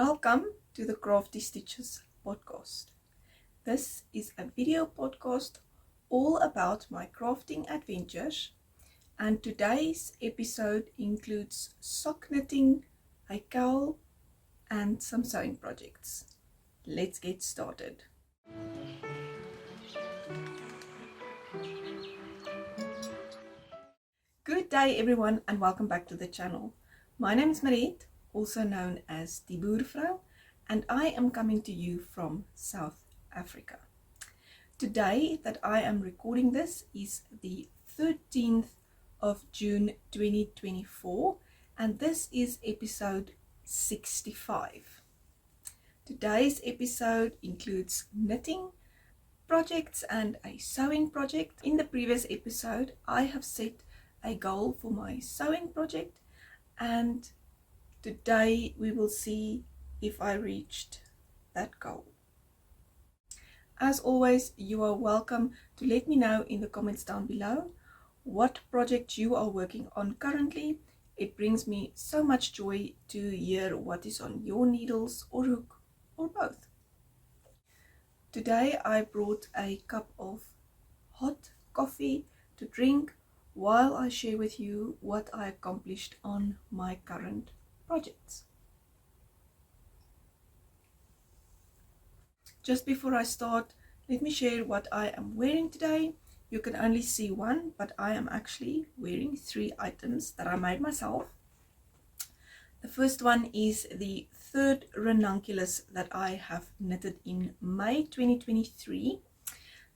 Welcome to the Crafty Stitches Podcast. This is a video podcast all about my crafting adventures, and today's episode includes sock knitting, a cowl, and some sewing projects. Let's get started. Good day everyone, and welcome back to the channel. My name is Mariette, also known as the Boervrou, and I am coming to you from South Africa. Today that I am recording this is the 13th of June 2024, and this is episode 65. Today's episode includes knitting projects and a sewing project. In the previous episode I have set a goal for my sewing project, and today we will see if I reached that goal. As always, you are welcome to let me know in the comments down below what project you are working on currently. It brings me so much joy to hear what is on your needles or hook or both. Today I brought a cup of hot coffee to drink while I share with you what I accomplished on my current projects. Just before I start, let me share what I am wearing today. You can only see one, but I am actually wearing 3 items that I made myself. The first one is the third Ranunculus that I have knitted in May 2023.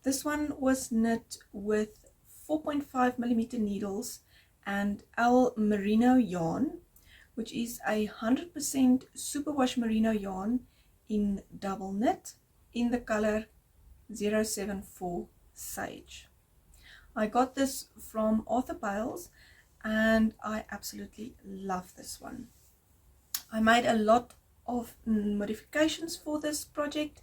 This one was knit with 4.5mm needles and L merino yarn, which is 100% superwash merino yarn in double knit in the color 074 Sage. I got this from Arthur Bales and I absolutely love this one. I made a lot of modifications for this project,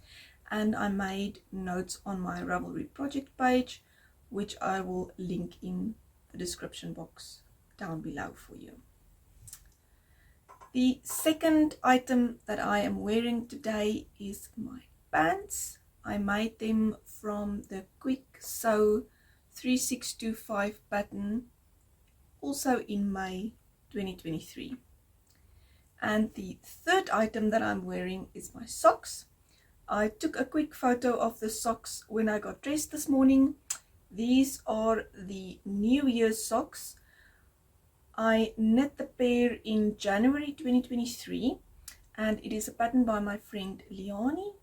and I made notes on my Ravelry project page, which I will link in the description box down below for you. The second item that I am wearing today is my pants. I made them from the KwikSew 3625 pattern, also in May 2023. And the third item that I'm wearing is my socks. I took a quick photo of the socks when I got dressed this morning. These are the New Year's socks. I knit the pair in January 2023, and it is a pattern by my friend Liani.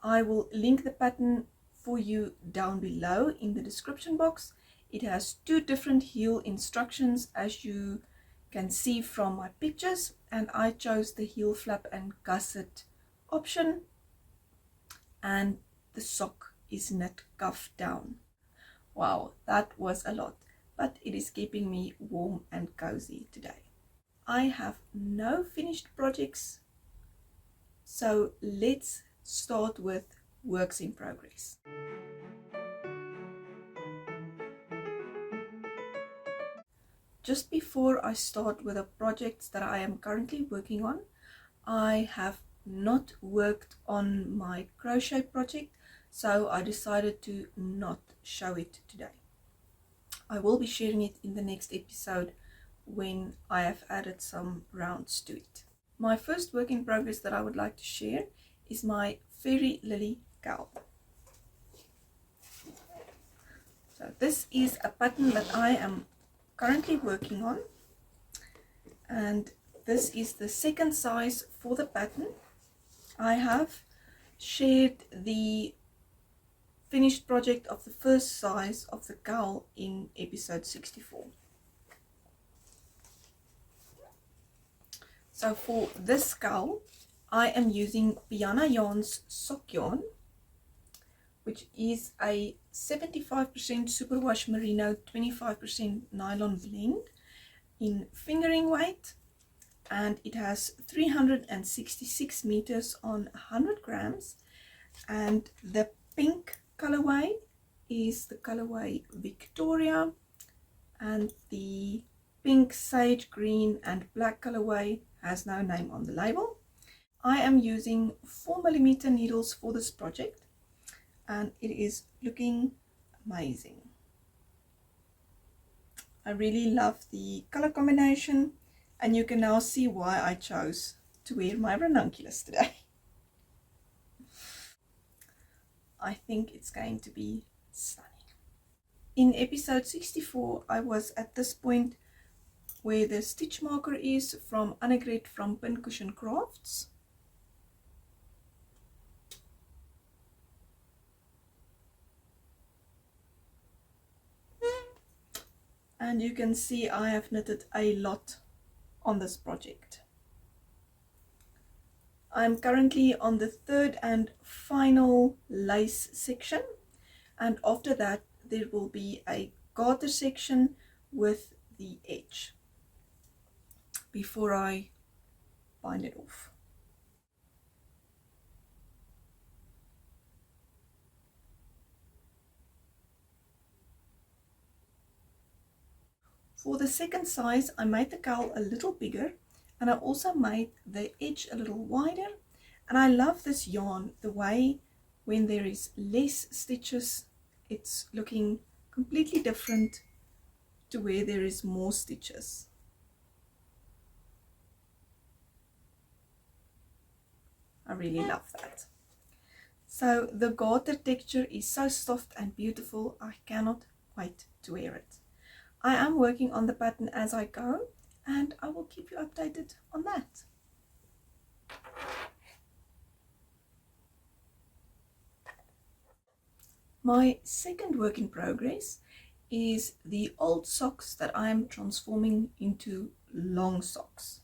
I will link the pattern for you down below in the description box. It has 2 different heel instructions, as you can see from my pictures, and I chose the heel flap and gusset option, and the sock is knit cuff down. Wow, that was a lot, but it is keeping me warm and cozy today. I have no finished projects, so let's start with works in progress. Just before I start with the projects that I am currently working on, I have not worked on my crochet project, so I decided to not show it today. I will be sharing it in the next episode when I have added some rounds to it. My first work in progress that I would like to share is my Fairy Lily Cowl. So this is a pattern that I am currently working on, and this is the second size for the pattern. I have shared the finished project of the first size of the cowl in episode 64. So for this cowl I am using Piana Yarn's sock yarn, which is a 75% superwash merino, 25% nylon blend in fingering weight, and it has 366 meters on 100 grams, and the pink colorway is the colorway Victoria, and the pink, sage green and black colorway has no name on the label. I am using 4mm needles for this project and it is looking amazing. I really love the color combination and you can now see why I chose to wear my ranunculus today. I think it's going to be stunning. In episode 64 I was at this point where the stitch marker is from Annegret from Pincushion Crafts. And you can see I have knitted a lot on this project. I'm currently on the third and final lace section, and after that there will be a garter section with the edge before I bind it off. For the second size I made the cowl a little bigger and I also made the edge a little wider, and I love this yarn, the way when there is less stitches it's looking completely different to where there is more stitches. I really love that. So the garter texture is so soft and beautiful, I cannot wait to wear it. I am working on the pattern as I go and I will keep you updated on that. My second work in progress is the old socks that I am transforming into long socks.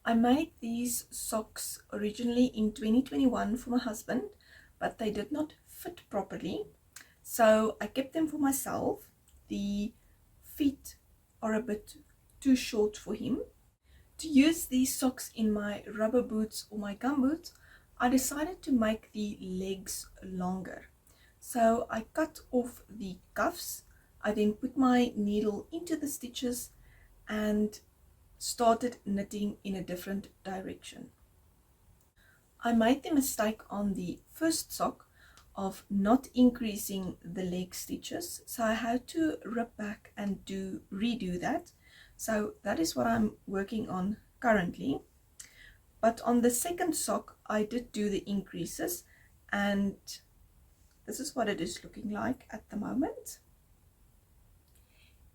I made these socks originally in 2021 for my husband, but they did not fit properly, so I kept them for myself. The feet are a bit too short for him. To use these socks in my rubber boots or my gum boots, I decided to make the legs longer. So I cut off the cuffs, I then put my needle into the stitches and started knitting in a different direction. I made the mistake on the first sock of not increasing the leg stitches, so I had to rip back and redo that. So that is what I'm working on currently. But on the second sock I did do the increases, and this is what it is looking like at the moment.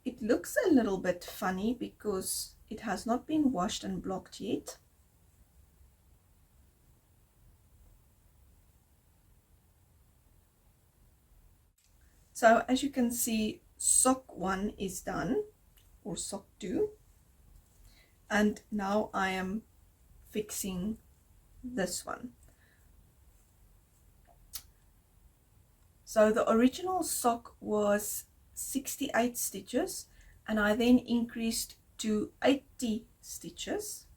It looks a little bit funny because it has not been washed and blocked yet. So as you can see, sock 1 is done, or sock 2, and now I am fixing this one. So the original sock was 68 stitches and I then increased to 80 stitches,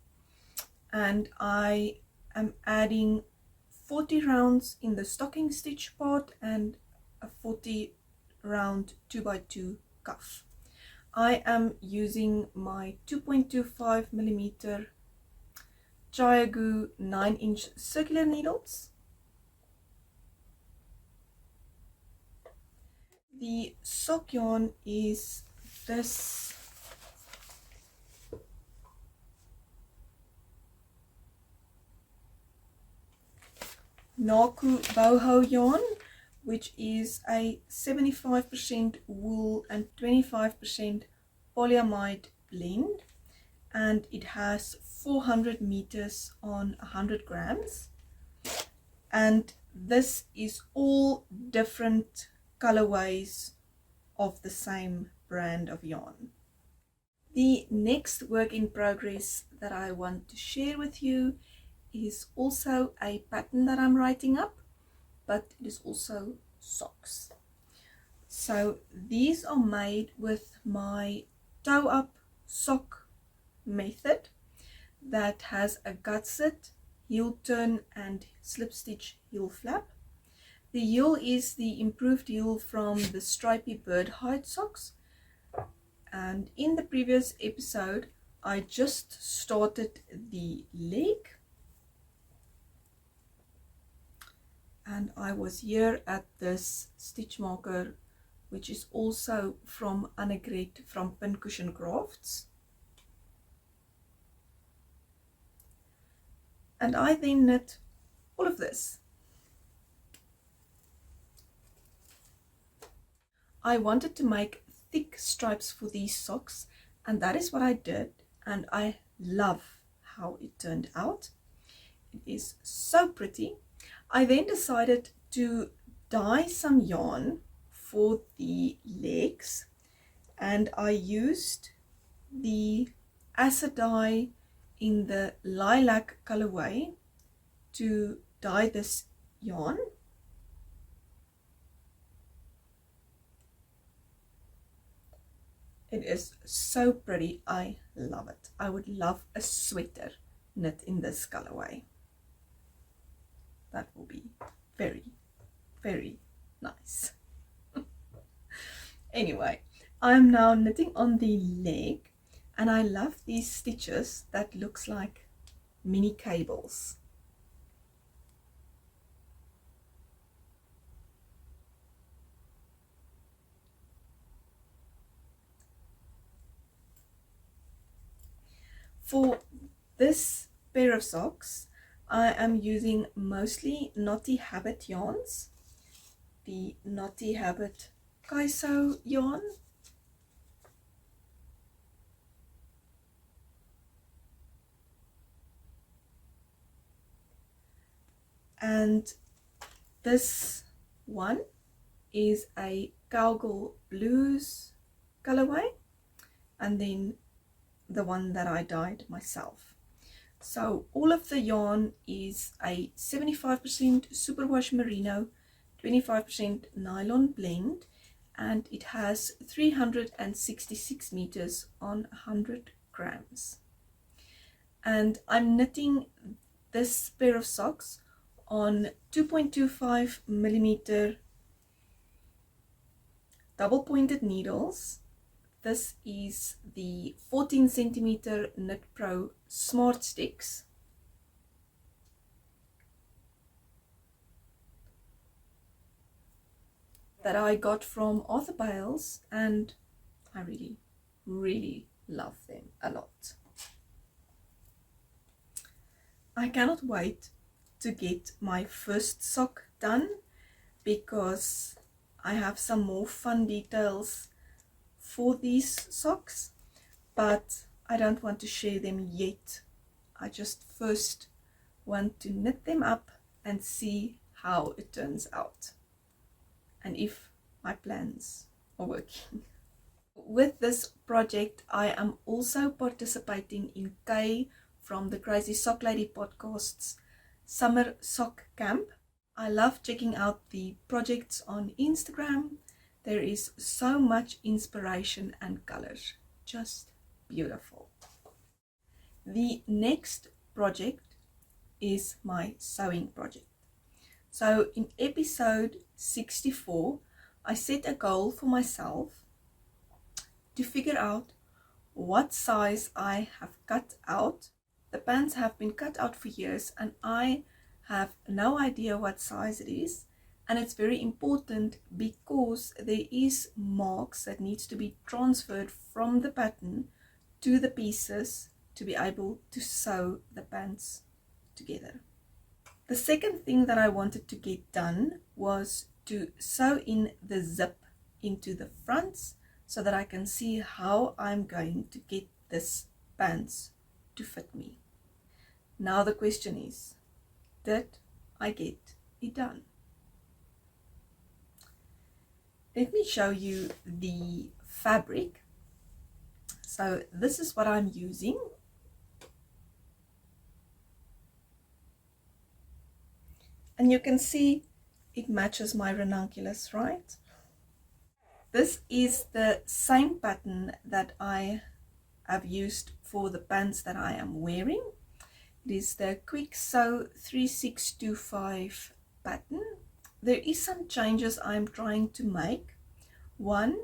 and I am adding 40 rounds in the stocking stitch part and a 40 round 2x2 cuff. I am using my 2.25mm Chiagu 9-inch circular needles. The sock yarn is this Naku boho yarn, which is a 75% wool and 25% polyamide blend, and it has 400 meters on 100 grams, and this is all different colorways of the same brand of yarn. The next work in progress that I want to share with you is also a pattern that I'm writing up, but it is also socks. So these are made with my toe up sock method that has a gutset, heel turn and slip stitch heel flap. The heel is the improved heel from the stripy bird hide socks, and in the previous episode I just started the leg, and I was here at this stitch marker, which is also from Annegret from Pincushion Crafts. And I then knit all of this. I wanted to make thick stripes for these socks, and that is what I did, and I love how it turned out. It is so pretty. I then decided to dye some yarn for the legs, and I used the acid dye in the lilac colorway to dye this yarn. It is so pretty. I love it. I would love a sweater knit in this colorway. That will be very, very nice. Anyway, I'm now knitting on the leg, and I love these stitches that looks like mini cables. For this pair of socks, I am using mostly Knotty Habit yarns, the Knotty Habit KwikSew yarn. And this one is a Cowgirl Blues colorway, and then the one that I dyed myself. So all of the yarn is a 75% superwash merino, 25% nylon blend, and it has 366 meters on 100 grams. And I'm knitting this pair of socks on 2.25 millimeter double pointed needles. This is the 14 centimeter Knit Pro Smart Sticks. That I got from Arthur Bales, and I really, really love them a lot. I cannot wait to get my first sock done, because I have some more fun details for these socks, but I don't want to share them yet. I just first want to knit them up and see how it turns out, and if my plans are working. With this project, I am also participating in Kay from the Crazy Sock Lady podcast's Summer Sock Camp. I love checking out the projects on Instagram. There is so much inspiration and colors, just beautiful. The next project is my sewing project. So in episode 64, I set a goal for myself to figure out what size I have cut out. The pants have been cut out for years, and I have no idea what size it is. And it's very important because there is marks that needs to be transferred from the pattern to the pieces to be able to sew the pants together. The second thing that I wanted to get done was to sew in the zip into the fronts so that I can see how I'm going to get this pants to fit me. Now the question is, did I get it done? Let me show you the fabric. So this is what I'm using. And you can see it matches my Ranunculus, right? This is the same pattern that I have used for the pants that I am wearing. It is the KwikSew 3625 pattern. There is some changes I'm trying to make. One,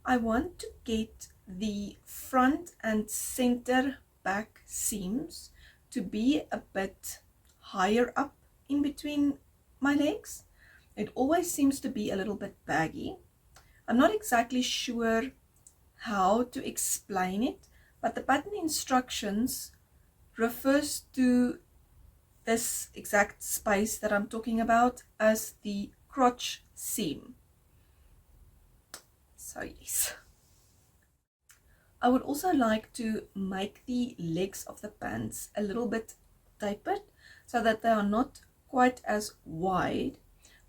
I want to get the front and center back seams to be a bit higher up in between my legs. It always seems to be a little bit baggy. I'm not exactly sure how to explain it, but the pattern instructions refers to this exact space that I'm talking about as the crotch seam. So yes. I would also like to make the legs of the pants a little bit tapered so that they are not quite as wide,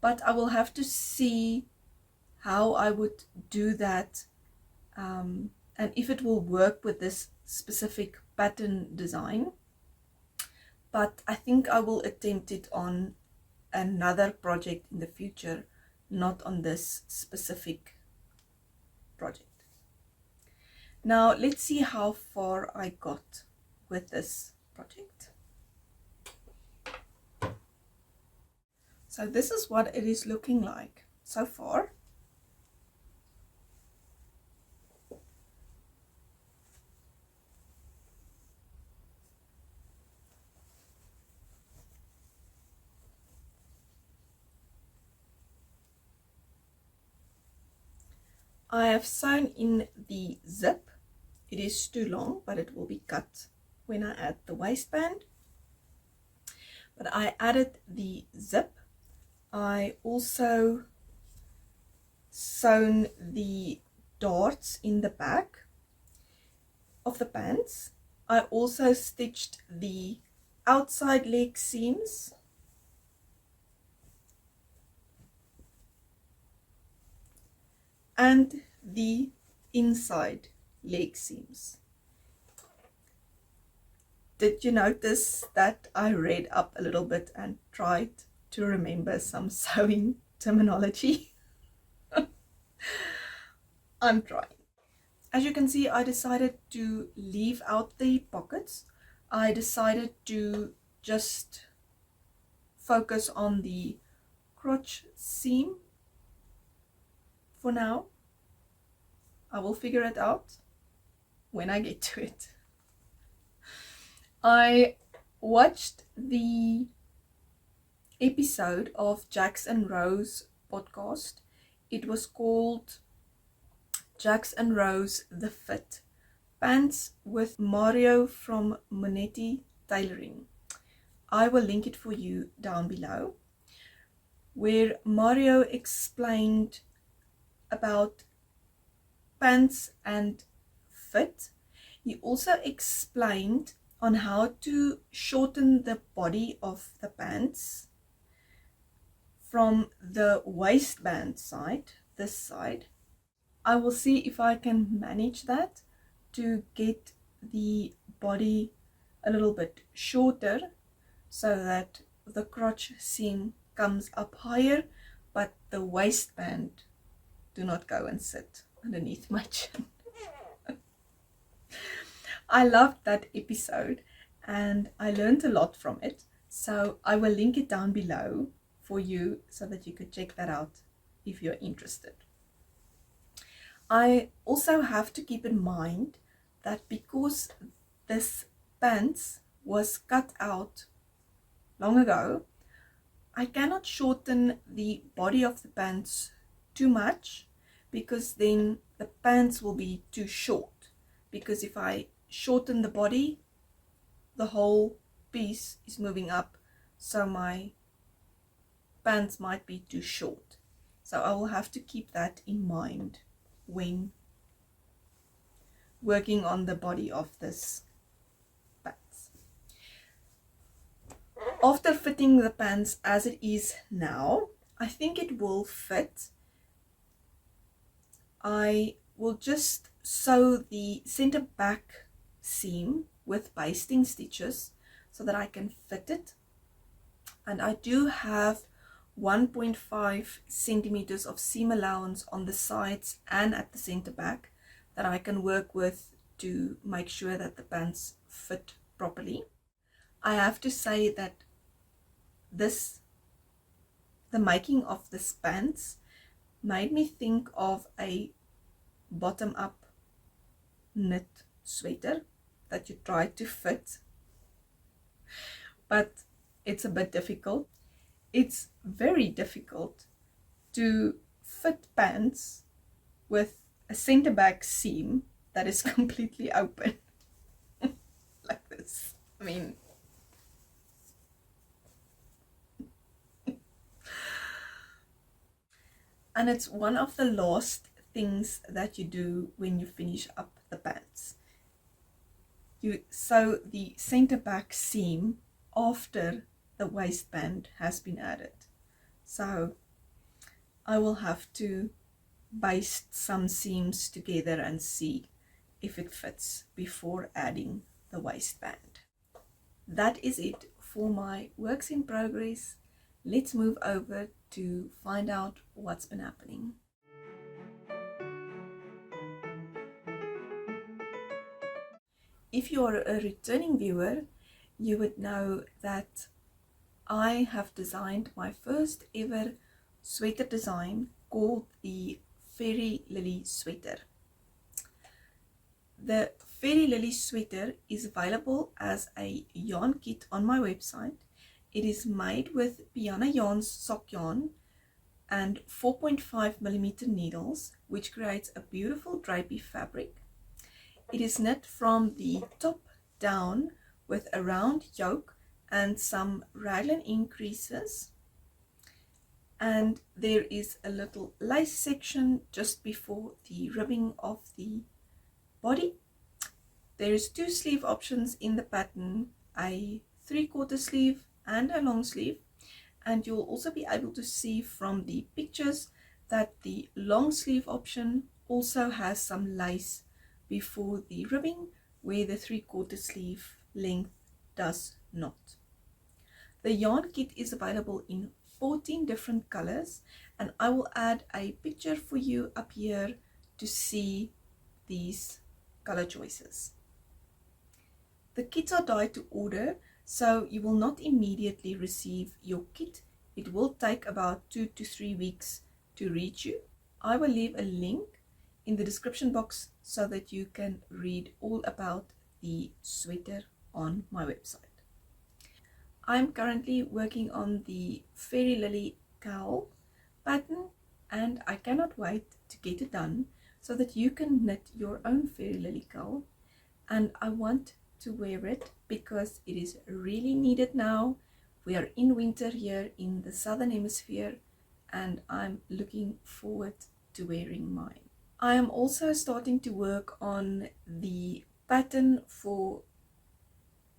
but I will have to see how I would do that and if it will work with this specific pattern design. But I think I will attempt it on another project in the future, not on this specific project. Now let's see how far I got with this project. So this is what it is looking like so far. I have sewn in the zip. It is too long, but it will be cut when I add the waistband. But I added the zip. I also sewn the darts in the back of the pants. I also stitched the outside leg seams and the inside leg seams. Did you notice that I read up a little bit and tried to remember some sewing terminology? I'm trying. As you can see, I decided to leave out the pockets. I decided to just focus on the crotch seam for now. I will figure it out when I get to it. I watched the episode of Jax and Rose podcast. It was called Jax and Rose The Fit Pants with Mario from Monetti Tailoring. I will link it for you down below, where Mario explained about pants and fit. He also explained on how to shorten the body of the pants from the waistband side, this side. I will see if I can manage that to get the body a little bit shorter so that the crotch seam comes up higher, but the waistband do not go and sit underneath my chin. I loved that episode and I learned a lot from it, so I will link it down below for you so that you could check that out if you're interested. I also have to keep in mind that because this pants was cut out long ago, I cannot shorten the body of the pants too much, because then the pants will be too short. Because if I shorten the body, the whole piece is moving up, so my pants might be too short. So I will have to keep that in mind when working on the body of this pants. After fitting the pants as it is now, I think it will fit. I will just sew the center back seam with basting stitches so that I can fit it. And I do have 1.5 centimeters of seam allowance on the sides and at the center back that I can work with to make sure that the pants fit properly. I have to say that the making of this pants made me think of a bottom-up knit sweater that you try to fit, but it's a bit difficult. It's very difficult to fit pants with a center back seam that is completely open like this. I mean, and it's one of the last things that you do when you finish up the pants. You sew the center back seam after the waistband has been added. So I will have to baste some seams together and see if it fits before adding the waistband. That is it for my works in progress. Let's move over to find out what's been happening. If you're a returning viewer, you would know that I have designed my first ever sweater design called the Fairy Lily sweater. The Fairy Lily sweater is available as a yarn kit on my website. It is made with Piana Yarn's sock yarn and 4.5mm needles, which creates a beautiful drapey fabric. It is knit from the top down with a round yoke and some raglan increases, and there is a little lace section just before the ribbing of the body. There is 2 sleeve options in the pattern, a 3/4 sleeve and a long sleeve, and you'll also be able to see from the pictures that the long sleeve option also has some lace before the ribbing, where the 3/4 sleeve length does not. The yarn kit is available in 14 different colors, and I will add a picture for you up here to see these color choices. The kits are dyed to order, so you will not immediately receive your kit. It will take about 2 to 3 weeks to reach you. I will leave a link in the description box so that you can read all about the sweater on my website. I'm currently working on the Fairy Lily Cowl pattern, and I cannot wait to get it done so that you can knit your own Fairy Lily Cowl. And I want to wear it because it is really needed now. We are in winter here in the southern hemisphere, and I'm looking forward to wearing mine. I am also starting to work on the pattern for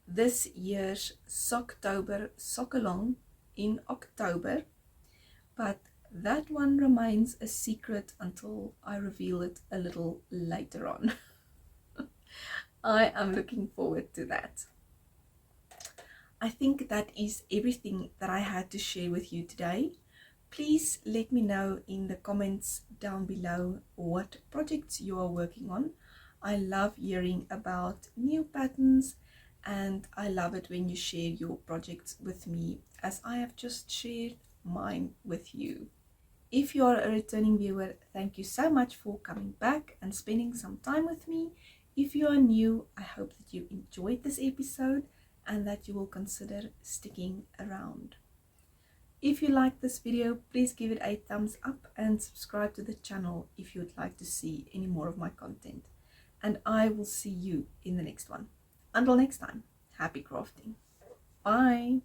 this year's Socktober Sock-along in October, but that one remains a secret until I reveal it a little later on. I am looking forward to that. I think that is everything that I had to share with you today. Please let me know in the comments down below what projects you are working on. I love hearing about new patterns, and I love it when you share your projects with me, as I have just shared mine with you. If you are a returning viewer, thank you so much for coming back and spending some time with me. If you are new, I hope that you enjoyed this episode and that you will consider sticking around. If you like this video, please give it a thumbs up and subscribe to the channel if you would like to see any more of my content. And I will see you in the next one. Until next time, happy crafting. Bye.